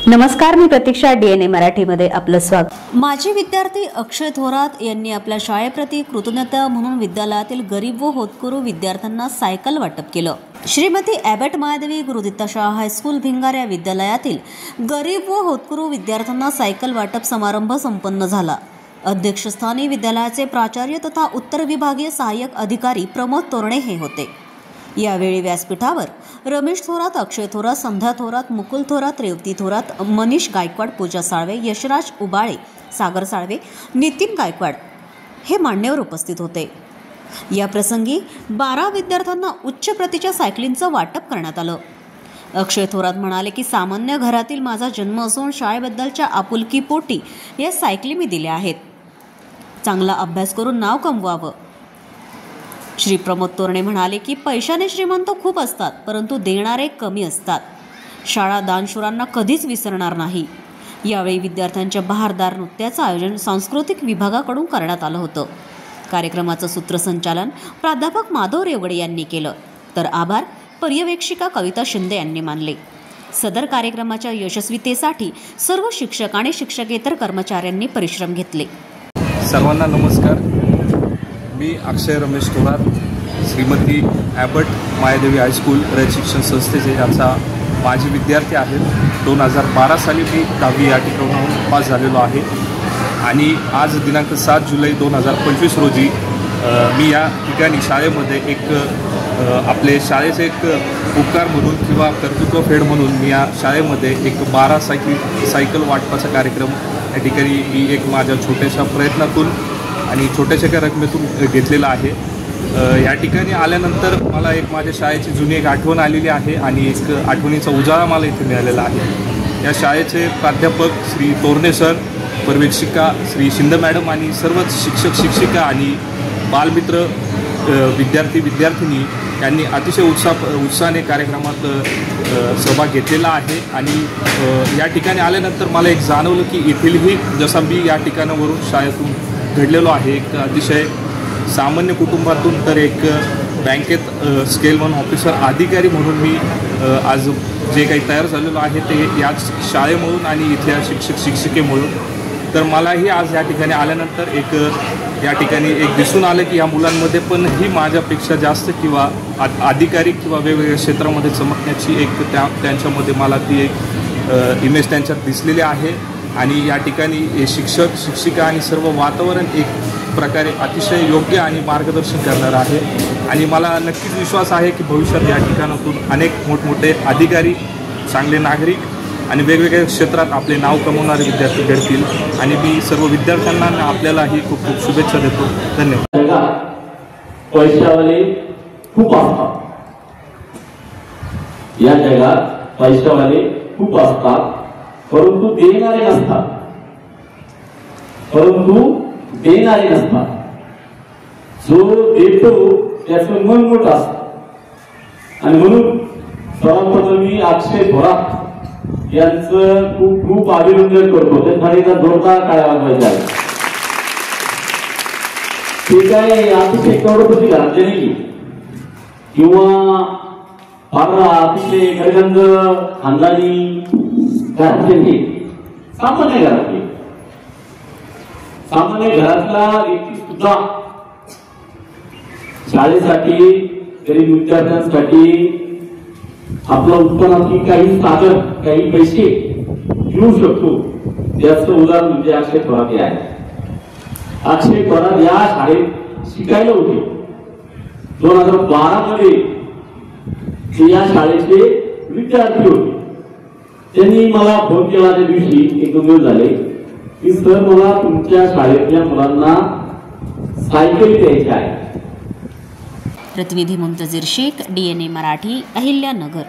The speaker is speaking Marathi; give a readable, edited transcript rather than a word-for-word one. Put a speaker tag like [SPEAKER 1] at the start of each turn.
[SPEAKER 1] नमस्कार, मी प्रतीक्षा. DNA मराठीमध्ये आपलं स्वागत.
[SPEAKER 2] माजी विद्यार्थी अक्षय थोरात यांनी आपल्या शाळेप्रती कृतज्ञता म्हणून विद्यालयातील गरीब व होतकरू विद्यार्थ्यांना सायकल वाटप केलं. श्रीमती ॲबट मायादेवी गुरुदित्ता शाळा हायस्कूल भिंगार या विद्यालयातील गरीब व होतकरू विद्यार्थ्यांना सायकल वाटप समारंभ संपन्न झाला. अध्यक्षस्थानी विद्यालयाचे प्राचार्य तथा उत्तर विभागीय सहाय्यक अधिकारी प्रमोद तोरणे हे होते. यावेळी व्यासपीठावर रमेश थोरात, अक्षय थोरात, संध्या थोरात, मुकुल थोरात, रेवती थोरात, मनीष गायकवाड, पूजा साळवे, यशराज उबाळे, सागर साळवे, नितीन गायकवाड हे मान्यवर उपस्थित होते. या प्रसंगी 12 विद्यार्थ्यांना उच्च प्रतीच्या सायकलींचं वाटप करण्यात आलं. अक्षय थोरात म्हणाले की सामान्य घरातील माझा जन्म असून शाळेबद्दलच्या आपुलकीपोटी या सायकली मी दिल्या आहेत. चांगला अभ्यास करून नाव कमवावं. श्री प्रमोद तोरणे म्हणाले की पैशाने श्रीमंत खूप असतात, परंतु देणारे कमी असतात. शाळा दानशूरांना कधीच विसरणार नाही. यावेळी विद्यार्थ्यांच्या बहारदार नृत्याचं आयोजन सांस्कृतिक विभागाकडून करण्यात आलं होतं. कार्यक्रमाचं सूत्रसंचालन प्राध्यापक माधव रेवगडे यांनी केलं, तर आभार पर्यवेक्षिका कविता शिंदे यांनी मानले. सदर कार्यक्रमाच्या यशस्वीतेसाठी सर्व शिक्षक आणि शिक्षकेतर कर्मचाऱ्यांनी परिश्रम घेतले.
[SPEAKER 3] सर्वांना नमस्कार. मी अक्षय रमेश थोरात, श्रीमती ॲबट मायादेवी हायस्कूल रयत शिक्षण संस्थेचे याचा माजी विद्यार्थी आहे. 2012 साली मी 10वी या ठिकाणाहून पास झालेलो आहे आणि आज दिनांक 7 जुलै 2025 रोजी मी या ठिकाणी शाळेमध्ये एक आपले शाळेचे एक उपकार म्हणून किंवा कर्तृत्व फेड म्हणून मी या शाळेमध्ये एक 12 सायकल वाटपाचा कार्यक्रम या ठिकाणी मी एक माझ्या छोट्याशा प्रयत्नातून आणि छोट्याशा एका रकमेतून घेतलेला आहे. या ठिकाणी आल्यानंतर मला एक माझ्या शाळेची जुनी एक आठवण आलेली आहे आणि एक आठवणीचा उजाळा मला इथे मिळालेला आहे. या शाळेचे प्राध्यापक श्री तोरणे सर, पर्यवेक्षिका श्री शिंदे मॅडम आणि सर्वच शिक्षक शिक्षिका आणि बालमित्र विद्यार्थिनी यांनी अतिशय उत्साहाने कार्यक्रमात सहभाग घेतलेला आहे. आणि या ठिकाणी आल्यानंतर मला एक जाणवलं की येथीलही जसा मी या ठिकाणावरून शाळेतून घडलेलो आहे, एक अतिशय सामान्य कुटुंबातून तर एक बँकेत स्केल वन ऑफिसर अधिकारी म्हणून मी आज जे काही तयार झालेलो आहे ते याच शाळेमधून आणि इथल्या शिक्षक शिक्षिकेमधून. तर मलाही आज या ठिकाणी आल्यानंतर एक या ठिकाणी एक दिसून आलं की या मुलांमध्ये पण ही माझ्यापेक्षा जास्त किंवा अधिकारी किंवा वेगवेगळ्या क्षेत्रामध्ये चमकण्याची एक त्यांच्यामध्ये मला ती एक इमेज त्यांच्यात दिसलेली आहे. आणि या ठिकाणी हे शिक्षक शिक्षिका आणि सर्व वातावरण एक प्रकारे अतिशय योग्य आणि मार्गदर्शन करणारं आहे. आणि मला नक्कीच विश्वास आहे की भविष्यात या ठिकाणातून अनेक मोठमोठे अधिकारी, चांगले नागरिक आणि वेगवेगळ्या क्षेत्रात आपले नाव कमवणारे विद्यार्थी घडतील. आणि मी सर्व विद्यार्थ्यांना आपल्यालाही खूप खूप शुभेच्छा देतो. धन्यवाद.
[SPEAKER 4] पैशावाले खूप असतात या जगात, पैशावाले खूप असतात, परंतु देणारे नसतात. जो देतो त्याचं मन मोठं असतं. आणि म्हणून सर्वप्रथम मी अक्षय थोरात यांचं खूप खूप अभिनंदन करतो. त्यांना जोरदार टाळ्या वाजवायच्या आहेत. ते काय अतिशय करोडपती घरातले नाही किंवा फार अतिशय गरगंज खानदानी घरातले, सामान्य घरातला व्यक्ती सुद्धा शाळेसाठी, गरीब विद्यार्थ्यांसाठी आपलं उत्पन्नाची काही साधन, काही पैसे घेऊ शकतो. त्याचं उदाहरण म्हणजे अक्षय थोरात हे आहे. अक्षय थोरात या शाळेत शिकायला होते. 2012 मध्ये ते या शाळेचे विद्यार्थी होते. त्यांनी मला फोन केला त्या दिवशी, 1-2 दिवस झाले, की सर मला तुमच्या शाळेतल्या मुलांना सायकल द्यायची आहे.
[SPEAKER 2] प्रतिनिधी मुंतजीर शेख, DNA मराठी, अहिल्यानगर.